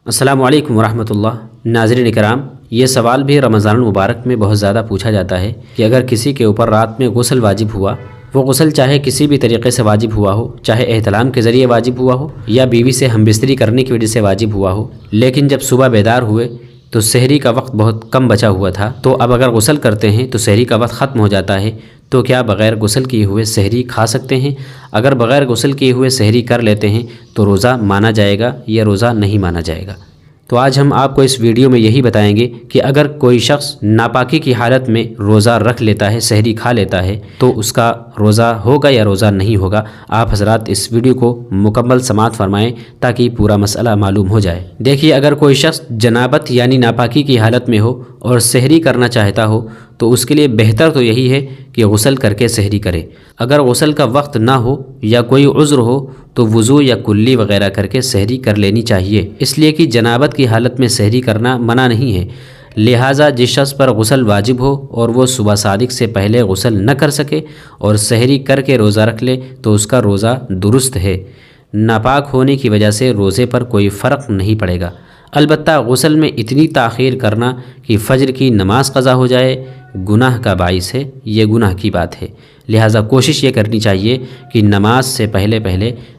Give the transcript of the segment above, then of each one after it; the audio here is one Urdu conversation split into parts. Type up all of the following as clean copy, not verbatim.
السلام علیکم ورحمۃ اللہ۔ ناظرین کرام، یہ سوال بھی رمضان المبارک میں بہت زیادہ پوچھا جاتا ہے کہ اگر کسی کے اوپر رات میں غسل واجب ہوا، وہ غسل چاہے کسی بھی طریقے سے واجب ہوا ہو، چاہے احتلام کے ذریعے واجب ہوا ہو یا بیوی سے ہم بستری کرنے کی وجہ سے واجب ہوا ہو، لیکن جب صبح بیدار ہوئے تو سحری کا وقت بہت کم بچا ہوا تھا، تو اب اگر غسل کرتے ہیں تو سحری کا وقت ختم ہو جاتا ہے، تو کیا بغیر غسل کیے ہوئے سحری کھا سکتے ہیں؟ اگر بغیر غسل کیے ہوئے سحری کر لیتے ہیں تو روزہ مانا جائے گا یا روزہ نہیں مانا جائے گا؟ تو آج ہم آپ کو اس ویڈیو میں یہی بتائیں گے کہ اگر کوئی شخص ناپاکی کی حالت میں روزہ رکھ لیتا ہے، سحری کھا لیتا ہے، تو اس کا روزہ ہوگا یا روزہ نہیں ہوگا۔ آپ حضرات اس ویڈیو کو مکمل سماعت فرمائیں تاکہ پورا مسئلہ معلوم ہو جائے۔ دیکھیے، اگر کوئی شخص جنابت یعنی ناپاکی کی حالت میں ہو اور سحری کرنا چاہتا ہو تو اس کے لیے بہتر تو یہی ہے کہ غسل کر کے سحری کرے۔ اگر غسل کا وقت نہ ہو یا کوئی عذر ہو تو وضو یا کلی وغیرہ کر کے سحری کر لینی چاہیے، اس لیے کہ جنابت کی حالت میں سحری کرنا منع نہیں ہے۔ لہٰذا جس شخص پر غسل واجب ہو اور وہ صبح صادق سے پہلے غسل نہ کر سکے اور سحری کر کے روزہ رکھ لے تو اس کا روزہ درست ہے۔ ناپاک ہونے کی وجہ سے روزے پر کوئی فرق نہیں پڑے گا۔ البتہ غسل میں اتنی تاخیر کرنا کہ فجر کی نماز قضا ہو جائے گناہ کا باعث ہے، یہ گناہ کی بات ہے۔ لہٰذا کوشش یہ کرنی چاہیے کہ نماز سے پہلے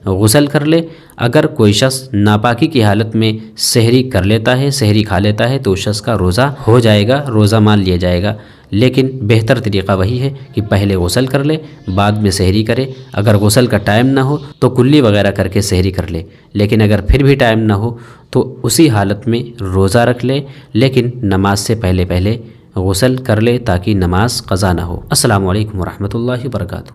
غسل کر لے۔ اگر کوئی شخص ناپاکی کی حالت میں سحری کر لیتا ہے، سحری کھا لیتا ہے، تو اس شخص کا روزہ ہو جائے گا، روزہ مان لیا جائے گا، لیکن بہتر طریقہ وہی ہے کہ پہلے غسل کر لے، بعد میں سحری کرے۔ اگر غسل کا ٹائم نہ ہو تو کلی وغیرہ کر کے سحری کر لے، لیکن اگر پھر بھی ٹائم نہ ہو تو اسی حالت میں روزہ رکھ لے، لیکن نماز سے پہلے غسل کر لے تاکہ نماز قضا نہ ہو۔ السلام علیکم ورحمۃ اللہ وبرکاتہ۔